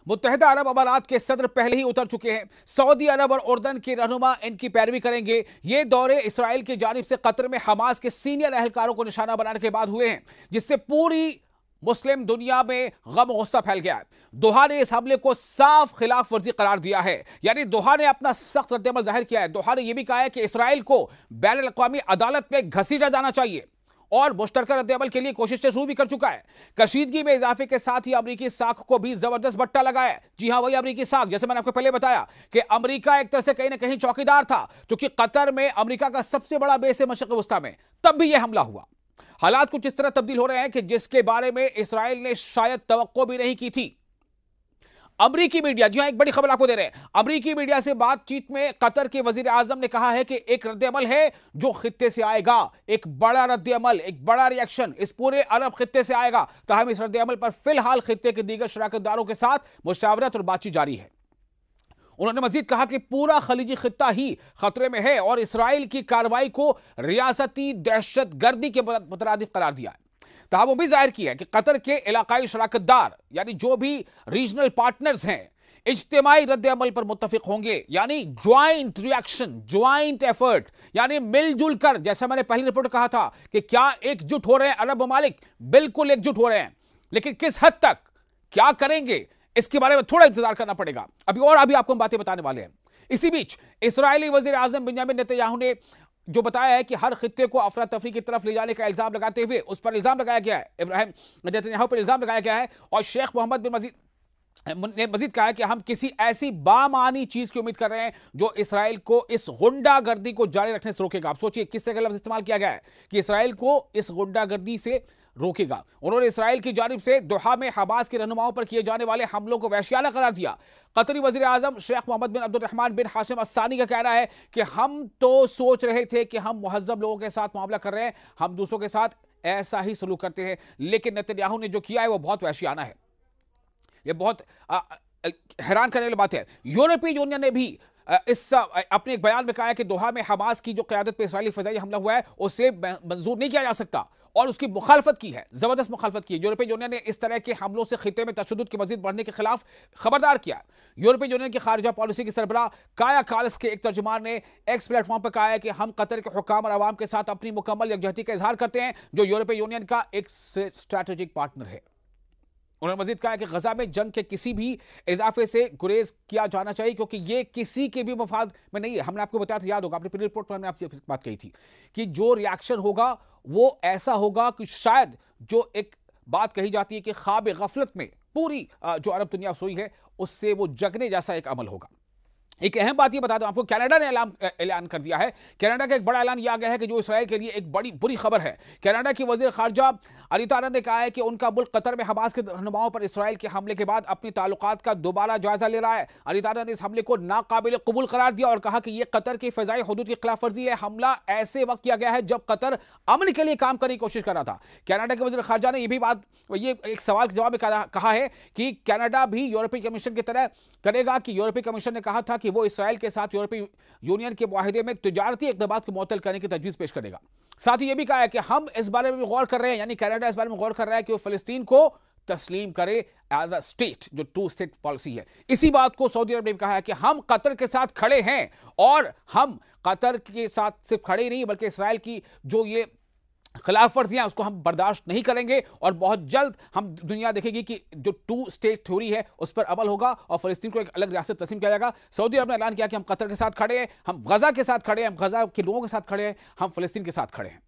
मुत्तहिदा अरब अमारात के सदर पहले ही उतर चुके हैं। सऊदी अरब और उर्दन के रहनुमा इनकी पैरवी करेंगे। ये दौरे इसराइल की जानिब से कतर में हमास के सीनियर अहलकारों को निशाना बनाने के बाद हुए हैं, जिससे पूरी मुस्लिम दुनिया में गम गुस्सा फैल गया है। दोहा ने इस हमले को साफ खिलाफ वर्जी करार दिया है, यानी दोहा ने अपना सख्त रद्दअमल जाहिर किया है। दोहा ने यह भी कहा है कि इसराइल को बैनुल अक़वामी अदालत में घसीटा जाना चाहिए और मुश्तरका रद्दअमल के लिए कोशिशें शुरू भी कर चुका है। कशीदगी में इजाफे के साथ ही अमरीकी साख को भी जबरदस्त बट्टा लगा है। जी हां, वही अमरीकी साख, जैसे मैंने आपको पहले बताया कि अमरीका एक तरह से कहीं ना कहीं चौकीदार था, क्योंकि कतर में अमरीका का सबसे बड़ा बेस है मशरिक़ वस्ता में, तब भी यह हमला हुआ। हालात कुछ इस तरह तब्दील हो रहे हैं कि जिसके बारे में इसराइल ने शायद तवक्को भी नहीं की थी। अमरीकी मीडिया, जी हां, एक बड़ी खबर आपको दे रहे हैं। अमरीकी मीडिया से बातचीत में कतर के वजीर आजम ने कहा है कि एक रद्दअमल है जो खित्ते से आएगा, एक बड़ा रद्दअमल, एक बड़ा रिएक्शन इस पूरे अरब खित्ते से आएगा। ताहम इस रद्दअमल पर फिलहाल खित्ते के दीगर शराकतदारों के साथ मुशावरत और बातचीत जारी है। उन्होंने मजीद कहा कि पूरा खलीजी खित्ता ही खतरे में है और इसराइल की कार्रवाई को रियासती दहशतगर्दी के मुतरादिफ करार दिया है। ताहम भी जाहिर किया है कि कतर के इलाकाई शराकतदार, यानी जो भी रीजनल पार्टनर्स हैं, इज्तिमाई रद्दअमल पर मुत्तफिक होंगे, यानी ज्वाइंट रिएक्शन, ज्वाइंट एफर्ट, यानी मिलजुल कर। जैसा मैंने पहली रिपोर्ट कहा था कि क्या एकजुट हो रहे हैं अरब ममालिक, बिल्कुल एकजुट हो रहे हैं, लेकिन किस हद तक, क्या करेंगे, इसके बारे में थोड़ा इंतजार करना पड़ेगा। अभी आपको हम बातें बताने वाले हैं। इसी बीच इस्राएली वजीर आजम बिंयामिन नेतन्याहू ने जो बताया है कि हर खित्ते को अफरा तफरी की तरफ ले जाने का इल्जाम लगाते हुए उस पर इल्जाम लगाया गया है, इब्राहिम नेतन्याहू पर इल्जाम लगाया गया है, और शेख मोहम्मद बिन ने मजीद कहा है कि हम किसी ऐसी बामानी चीज की उम्मीद कर रहे हैं जो इसराइल को इस गुंडागर्दी को जारी रखने से रोकेगा। आप सोचिए किस तरह का लफ्ज इस्तेमाल किया गया है कि इसराइल को इस गुंडागर्दी से रोकेगा। उन्होंने इसराइल की जानिब से दोहा में हमास के रहनुमाओं पर किए जाने वाले हमलों को वहशियाना करार दिया। कतरी वजीर आजम शेख मोहम्मद बिन अब्दुर्रहमान बिन हाशिम अस्सानी का कहना है कि हम तो सोच रहे थे कि हम मुहज्जब लोगों के साथ मामला कर रहे हैं, हम दूसरों के साथ ऐसा ही सलूक करते हैं, लेकिन नेतन्याहू ने जो किया है वो बहुत वहशियाना है। यह बहुत हैरान करने वाली बात है। यूरोपीय यूनियन ने भी इस अपने एक बयान में कहा है कि दोहा में हमास की जो क़यादत पे इस्राएली फ़ज़ाई हमला हुआ है उसे मंजूर नहीं किया जा सकता और उसकी मुखालफत की है, जबरदस्त मुखालफत की है। यूरोपीय यूनियन ने इस तरह के हमलों से खित्ते में तशद्दुद के मजीद बढ़ने के खिलाफ खबरदार किया। यूरोपीय यूनियन की खारिजा पॉलिसी की सरबराह काया कालस के एक तर्जुमान ने एक्स प्लेटफॉर्म पर कहा है कि हम कतर के हुक्काम और अवाम के साथ अपनी मुकम्मल यकजहती का इजहार करते हैं, जो यूरोपीय यूनियन का एक स्ट्रैटेजिक पार्टनर है। उन्होंने मजीद कहा कि गजा में जंग के किसी भी इजाफे से गुरेज किया जाना चाहिए, क्योंकि ये किसी के भी मफाद में नहीं है। हमने आपको बताया था, याद होगा, अपनी पूरी रिपोर्ट पर हमने आपसे बात कही थी कि जो रिएक्शन होगा वो ऐसा होगा कि शायद जो एक बात कही जाती है कि ख्वाब गफलत में पूरी जो अरब दुनिया सोई है उससे वो जगने जैसा एक अमल होगा। एक अहम बात ये बता दूं आपको, कनाडा ने ऐलान कर दिया है। कनाडा का एक बड़ा ऐलान यह आ गया है कि जो इसराइल के लिए एक बड़ी बुरी खबर है। कनाडा की वजीर खारजा अनीता आनंद ने कहा है कि उनका मुल्क कतर में हमास के रहनुमाओं पर इसराइल के हमले के बाद अपनी ताल्लुकात का दोबारा जायजा ले रहा है। अनीता आनंद ने इस हमले को नाकाबिल कबूल करार दिया और कहा कि यह कतर की फ़िज़ाई हदूद की खिलाफ वर्जी है। हमला ऐसे वक्त किया गया है जब कतर अमन के लिए काम करने की कोशिश कर रहा था। कनाडा के वजीर खारजा ने ये एक सवाल के जवाब में कहा है कि कनाडा भी यूरोपीय कमीशन की तरह करेगा कि यूरोपीय कमीशन ने कहा था कि वो इसराइल के साथ यूरोपीय यूनियन के मुआहिदे में तिजारती इक़दामात को मुअत्तल करने की तजवीज़ पेश करेगा। साथ ही यह भी कहा है कि हम इस बारे में भी गौर कर रहे हैं, यानी कनाडा इस बारे में गौर कर रहा है कि वो फ़लस्तीन को तस्लीम करे एज अ स्टेट, जो टू स्टेट पॉलिसी है। इसी बात को सऊदी अरब ने भी कहा है कि हम कतर के साथ खड़े हैं और हम कतर के साथ सिर्फ खड़े ही नहीं बल्कि इसराइल की जो ये खिलाफ वर्जियां उसको हम बर्दाश्त नहीं करेंगे और बहुत जल्द हम दुनिया देखेगी कि जो टू स्टेट थ्योरी है उस पर अमल होगा और फ़लस्तीन को एक अलग रियासत तस्लीम किया जाएगा। सऊदी अरब ने ऐलान किया कि हम कतर के साथ खड़े हैं, हम गजा के साथ खड़े हैं, हम गजा के लोगों के साथ खड़े हैं, हम फ़लस्तीन के साथ खड़े हैं।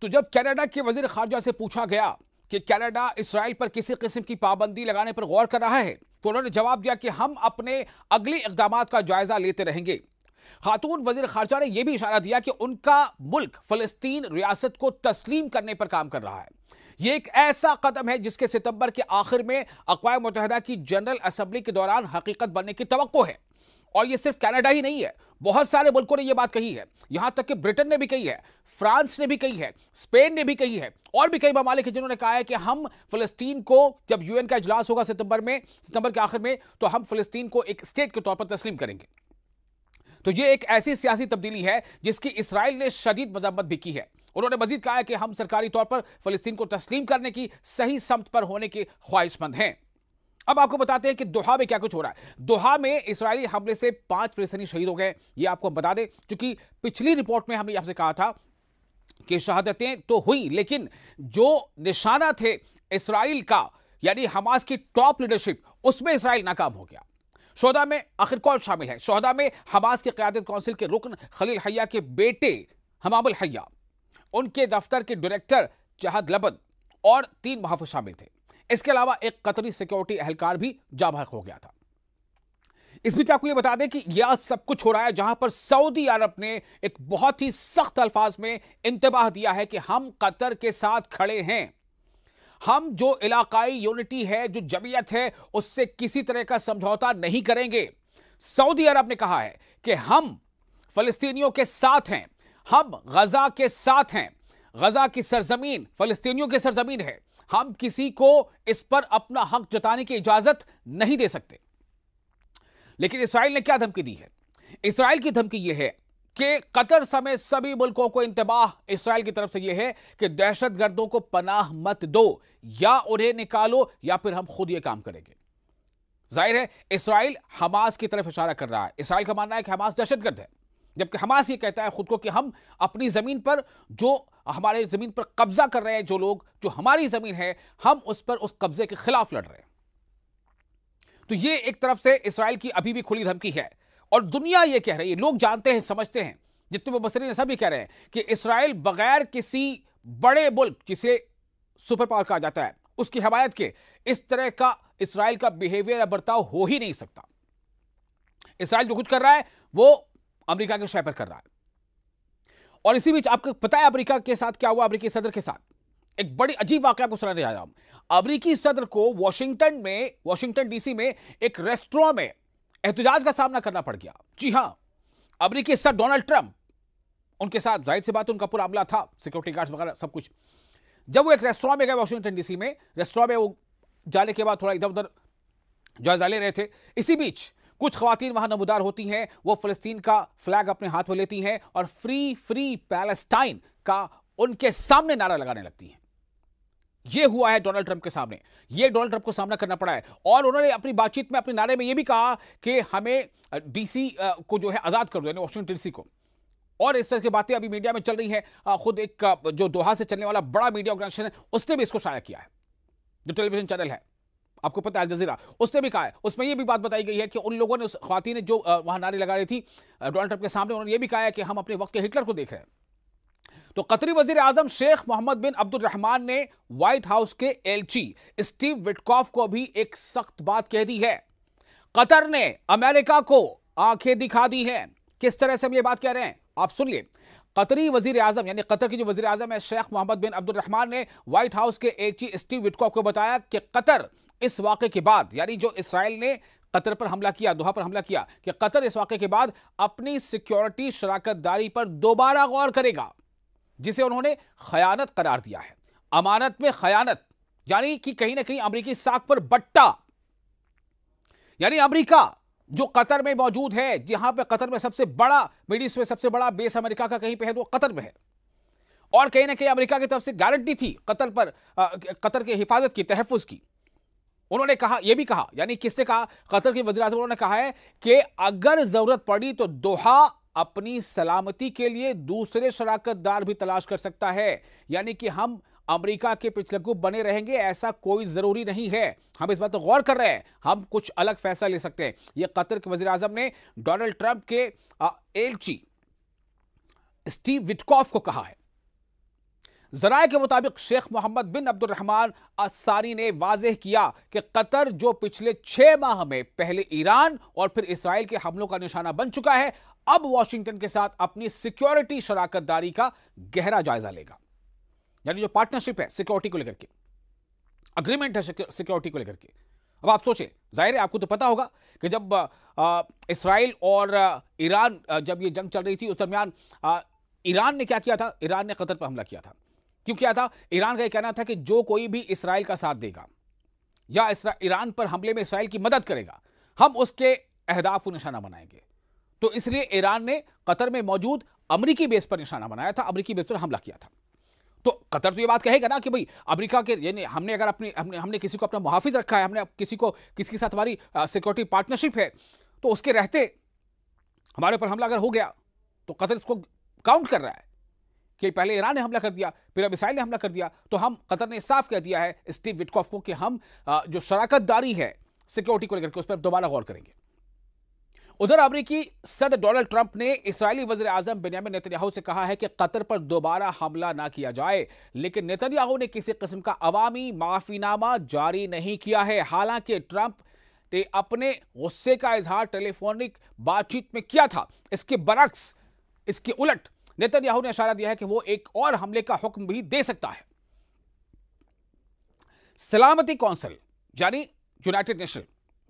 तो जब कनाडा के वजीर खारजा से पूछा गया कि कनाडा इसराइल पर किसी किस्म की पाबंदी लगाने पर गौर कर रहा है, तो उन्होंने जवाब दिया कि हम अपने अगले इक़दामात का जायजा लेते रहेंगे। खातून वजीर खारजा ने यह भी इशारा दिया कि उनका मुल्क फ़लस्तीन रियासत को तस्लीम करने पर काम कर रहा है। यह एक ऐसा कदम है जिसके सितंबर के आखिर में अक़वाम मुत्तहिदा की जनरल असेंबली के दौरान हकीकत बनने की तवक्को है। और यह सिर्फ कनाडा ही नहीं है, बहुत सारे मुल्कों ने यह बात कही है, यहां तक कि ब्रिटेन ने भी कही है, फ्रांस ने भी कही है, स्पेन ने भी कही है और भी कई ममालिक हैं जिन्होंने कहा है कि हम फ़लस्तीन को, जब यूएन का इजलास होगा सितंबर के आखिर में, तो हम फ़लस्तीन को एक स्टेट के तौर पर तस्लीम करेंगे। तो ये एक ऐसी सियासी तब्दीली है जिसकी इसराइल ने शदीद मजम्मत भी की है। उन्होंने मजीद कहा है कि हम सरकारी तौर पर फ़लस्तीन को तस्लीम करने की सही समत पर होने के ख्वाहिशमंद हैं। अब आपको बताते हैं कि दोहा में क्या कुछ हो रहा है। दोहा में इस्राएली हमले से 5 फिलिस्तीनी शहीद हो गए, ये आपको हम बता दें, क्योंकि पिछली रिपोर्ट में हमने आपसे कहा था कि शहादतें तो हुई, लेकिन जो निशाना थे इस्राएल का, यानी हमास की टॉप लीडरशिप, उसमें इस्राएल नाकाम हो गया। शोहदा में आखिर कौन शामिल है? शोहदा में हमास की क़यादत काउंसिल के रुकन खलील हय्या के बेटे हमामुल हय्या, उनके दफ्तर के डायरेक्टर जहाद लबद और 3 मुहाफिज शामिल थे। इसके अलावा एक कतरी सिक्योरिटी एहलकार भी जाँ बहक हो गया था। इस बीच आपको यह बता दें कि यह सब कुछ हो रहा है जहां पर सऊदी अरब ने एक बहुत ही सख्त अल्फाज में इंतबाह दिया है कि हम कतर के साथ खड़े हैं, हम जो इलाकाई यूनिटी है, जो जमीयत है, उससे किसी तरह का समझौता नहीं करेंगे। सऊदी अरब ने कहा है कि हम फलस्तीनियों के साथ हैं, हम गजा के साथ हैं, गजा की सरजमीन फलस्तीनियों की सरजमीन है, हम किसी को इस पर अपना हक जताने की इजाजत नहीं दे सकते। लेकिन इस्राएल ने क्या धमकी दी है? इस्राएल की धमकी यह है कि कतर समेत सभी मुल्कों को इंतबाह इस्राएल की तरफ से यह है कि दहशतगर्दों को पनाह मत दो, या उन्हें निकालो या फिर हम खुद यह काम करेंगे। जाहिर है इस्राएल हमास की तरफ इशारा कर रहा है। इस्राएल का मानना है कि हमास दहशतगर्द है, जबकि हमास ये कहता है खुद को कि हम अपनी जमीन पर, जो हमारे जमीन पर कब्जा कर रहे हैं, जो लोग, जो हमारी जमीन है, हम उस पर उस कब्जे के खिलाफ लड़ रहे हैं। तो ये एक तरफ से इस्राएल की अभी भी खुली धमकी है, और दुनिया ये कह रही है, लोग जानते हैं, समझते हैं, जितने मुबस्सिरीन सब ये कह रहे हैं कि इस्राएल बगैर किसी बड़े मुल्क, जिसे सुपर पावर कहा जाता है, उसकी हिमायत के इस तरह का इस्राएल का बिहेवियर या बर्ताव हो ही नहीं सकता। इस्राएल जो कुछ कर रहा है वो अमेरिका के शय पर कर रहा है। और इसी बीच आपको पता है अमेरिका के साथ क्या हुआ? अमेरिकी सदर के साथ एक बड़ी अजीब वाकया को सुनाने जा रहा हूं। अमेरिकी सदर को वॉशिंगटन डीसी में एक रेस्टोरेंट में एहतजाज का सामना करना पड़ गया। जी हां, अमेरिकी सदर डोनाल्ड ट्रंप, उनके साथ जाहिर सी बात उनका पूरा अमला था, सिक्योरिटी गार्ड्स वगैरह सब कुछ। जब वो एक रेस्टोरेंट में गए वॉशिंगटन डीसी में, रेस्टोरेंट में वो जाने के बाद थोड़ा इधर उधर जायजा ले रहे थे। इसी बीच कुछ खवातीन वहां नमूदार होती हैं, वो फलस्तीन का फ्लैग अपने हाथ में लेती हैं और फ्री फ्री पैलेस्टाइन का उनके सामने नारा लगाने लगती हैं। यह हुआ है डोनाल्ड ट्रंप के सामने, यह डोनाल्ड ट्रंप को सामना करना पड़ा है। और उन्होंने अपनी बातचीत में, अपने नारे में यह भी कहा कि हमें डीसी को जो है आजाद कर दो, यानी वॉशिंगटन डीसी को। और इस तरह की बातें अभी मीडिया में चल रही है। खुद एक जो दोहा से चलने वाला बड़ा मीडिया ऑर्गेनाइजेशन है, उसने भी इसको शाया किया है, जो टेलीविजन चैनल है, आपको पता है, अल जजीरा, उसने भी कहा है। उसमें यह भी बात बताई गई है कि उन लोगों ने, उस ख्वातीन ने जो वहां नारे लगा रही थी डोनाल्ड ट्रंप के सामने, उन्होंने यह भी कहा है कि हम अपने वक्त के हिटलर को देख रहे हैं। तो कतरी वजीर आजम शेख मोहम्मद बिन अब्दुर्रहमान ने व्हाइट हाउस के एलची स्टीव विटकॉफ को भी एक सख्त बात कह दी है। कतर ने अमेरिका को आंखें दिखा दी हैं। किस तरह से हम ये बात कह रहे हैं आप सुनिए। कतरी वजीर आजम, यानी कतर की जो वजीर आजम है शेख मोहम्मद बिन अब्दुर्रहमान, ने व्हाइट हाउस के एलची स्टीव विटकॉफ को बताया कि कतर इस वाक़े के बाद, यानी जो इसराइल ने कतर पर हमला किया, दोहा पर हमला किया, कि कतर इस वाक़े के बाद अपनी सिक्योरिटी शराकतदारी पर दोबारा गौर करेगा, जिसे उन्होंने खयानत करार दिया है। अमानत में खयानत, यानी कि कहीं ना कहीं अमेरिकी साख पर बट्टा। यानी अमेरिका जो कतर में मौजूद है, जहां पे कतर में सबसे बड़ा, मिडिल ईस्ट में सबसे बड़ा बेस अमेरिका का कहीं पे है तो कतर में है, और कहीं ना कहीं अमेरिका की तरफ से गारंटी थी कतर पर, कतर की हिफाजत की, तहफ़्फ़ुज़ की। उन्होंने कहा, यह भी कहा, यानी किसने कहा? कतर के वज़ीर आज़म, उन्होंने कहा है कि अगर जरूरत पड़ी तो दोहा अपनी सलामती के लिए दूसरे शराकतदार भी तलाश कर सकता है। यानी कि हम अमेरिका के पिछलग्गू बने रहेंगे ऐसा कोई जरूरी नहीं है। हम इस बात पर गौर कर रहे हैं, हम कुछ अलग फैसला ले सकते हैं। यह कतर के वज़ीर आज़म ने डोनाल्ड ट्रंप के एलची स्टीव विटकॉफ को कहा है। ज़राए के मुताबिक शेख मोहम्मद बिन अब्दुर्रहमान अस्सारी ने वाज़ेह किया कि कतर जो पिछले 6 माह में पहले ईरान और फिर इसराइल के हमलों का निशाना बन चुका है, अब वॉशिंगटन के साथ अपनी सिक्योरिटी शराकतदारी का गहरा जायजा लेगा। यानी जो पार्टनरशिप है सिक्योरिटी को लेकर के, अग्रीमेंट है सिक्योरिटी को लेकर के। अब आप सोचें, जाहिर है आपको तो पता होगा कि जब इसराइल और ईरान, जब ये जंग चल रही थी, उस दरमियान ईरान ने क्या किया था? ईरान ने कतर पर हमला किया था। क्यों किया था? ईरान का यह कहना था कि जो कोई भी इसराइल का साथ देगा या ईरान पर हमले में इसराइल की मदद करेगा, हम उसके अहदाफ को निशाना बनाएंगे। तो इसलिए ईरान ने कतर में मौजूद अमेरिकी बेस पर निशाना बनाया था, अमेरिकी बेस पर हमला किया था। तो कतर तो ये बात कहेगा ना कि भाई अमेरिका के यानी हमने अगर हमने किसी को अपना मुहाफिज रखा है, हमने किसी के साथ हमारी सिक्योरिटी पार्टनरशिप है, तो उसके रहते हमारे ऊपर हमला अगर हो गया तो कतर इसको काउंट कर रहा है कि पहले ईरान ने हमला कर दिया, फिर अब इसराइल ने हमला कर दिया, तो हम कतर ने साफ कह दिया है स्टीव विटकॉफ को कि हम जो शराकतदारी है सिक्योरिटी को लेकर के उस पर दोबारा गौर करेंगे। उधर अमेरिकी सदर डोनाल्ड ट्रंप ने इस्राएली वज़ीर आज़म बेंयामिन नेतन्याहू से कहा है कि कतर पर दोबारा हमला ना किया जाए, लेकिन नेतन्याहू ने किसी किस्म का अवामी माफीनामा जारी नहीं किया है। हालांकि ट्रंप ने अपने गुस्से का इजहार टेलीफोनिक बातचीत में किया था। इसके बरक्स, इसके उलट नेतन्याहू ने इशारा दिया है कि वो एक और हमले का हुक्म भी दे सकता है। सलामती कौंसिल यानी यूनाइटेड नेशन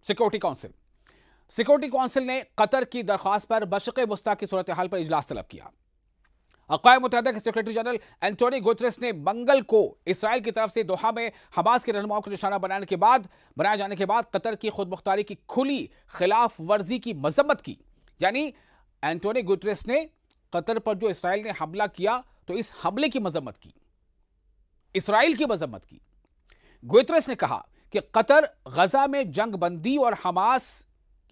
सिक्योरिटी काउंसिल ने कतर की दरख्वास्त पर मशरिक़ वस्ता की सूरत हाल पर इजलास तलब किया। अक़वाम मुत्तहिदा के सेक्रेटरी जनरल एंटोनियो गुतरेस ने मंगल को इसराइल की तरफ से दोहा में हमास के रहनुमाओं को निशाना बनाए जाने के बाद कतर की खुदमुख्तारी की खुली खिलाफ वर्जी की मजम्मत की। यानी एंटोनियो गुतरेस ने कतर पर जो इसराइल ने हमला किया तो इस हमले की मजम्मत की, इसराइल की मजम्मत की। गुतरेस ने कहा कि कतर गजा में जंग बंदी और हमास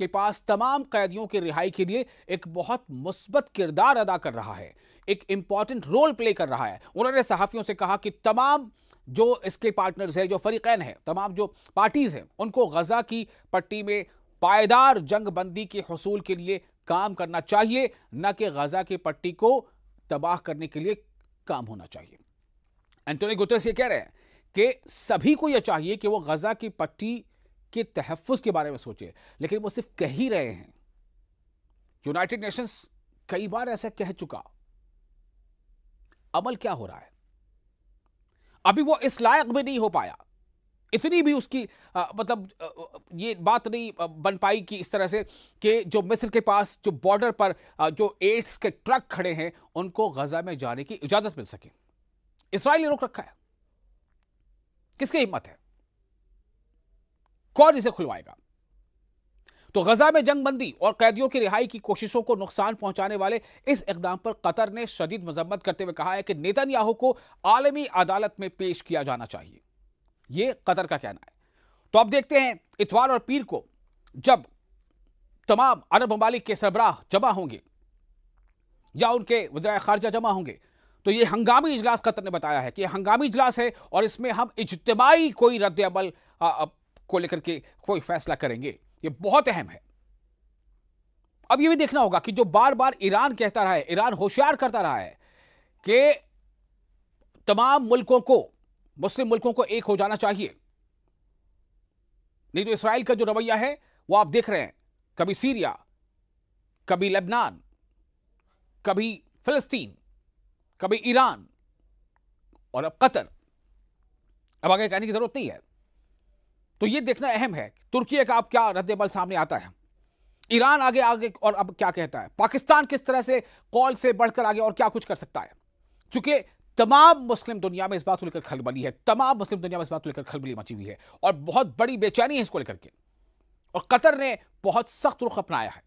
के पास तमाम कैदियों की रिहाई के लिए एक बहुत मुस्बत किरदार अदा कर रहा है, एक इंपॉर्टेंट रोल प्ले कर रहा है। उन्होंने सहाफियों से कहा कि तमाम जो इसके पार्टनर्स हैं, जो फरीकैन हैं, तमाम जो पार्टीज हैं, उनको गजा की पट्टी में पायदार जंग बंदी के हुसूल के लिए काम करना चाहिए, न कि गजा की पट्टी को तबाह करने के लिए काम होना चाहिए। एंटोनियो गुतरेस ये कह रहे हैं कि सभी को यह चाहिए कि वो गजा की पट्टी के तहफ़्फ़ुज़ के बारे में सोचे, लेकिन वो सिर्फ कह ही रहे हैं। यूनाइटेड नेशंस कई बार ऐसा कह चुका, अमल क्या हो रहा है? अभी वो इस लायक भी नहीं हो पाया, इतनी भी उसकी ये बात नहीं बन पाई कि इस तरह से कि जो मिस्र के पास जो बॉर्डर पर जो एड्स के ट्रक खड़े हैं उनको गजा में जाने की इजाजत मिल सके। इसराइल ने रोक रखा है। किसकी हिम्मत है? कौन इसे खुलवाएगा? तो गजा में जंगबंदी और कैदियों की रिहाई की कोशिशों को नुकसान पहुंचाने वाले इस इकदाम पर कतर ने शदीद मजम्मत करते हुए कहा है कि नेतन्याहू को आलमी अदालत में पेश किया जाना चाहिए। यह कतर का कहना है। तो अब देखते हैं इतवार और पीर को जब तमाम अरब ममालिक के सरबराह जमा होंगे या उनके वज़ीर खारजा जमा होंगे, तो यह हंगामी इजलास कतर ने बताया है कि यह हंगामी इजलास है और इसमें हम इज्तिमाई कोई रद्द अमल को लेकर के कोई फैसला करेंगे। यह बहुत अहम है। अब यह भी देखना होगा कि जो बार बार ईरान कहता रहा है, ईरान होशियार करता रहा है कि तमाम मुल्कों को, मुस्लिम मुल्कों को एक हो जाना चाहिए, नहीं तो इसराइल का जो रवैया है वो आप देख रहे हैं, कभी सीरिया, कभी लेबनान, कभी फिलिस्तीन, कभी ईरान और अब कतर। अब आगे कहने की जरूरत नहीं है। तो यह देखना अहम है तुर्की का अब क्या रद्द-ए-अमल सामने आता है, ईरान आगे और अब क्या कहता है, पाकिस्तान किस तरह से कॉल से बढ़कर आगे और क्या कुछ कर सकता है। चूंकि तमाम मुस्लिम दुनिया में इस बात को लेकर खलबली है, तमाम मुस्लिम दुनिया में इस बात को लेकर खलबली मची हुई है और बहुत बड़ी बेचैनी है इसको लेकर के, और कतर ने बहुत सख्त रुख अपनाया है।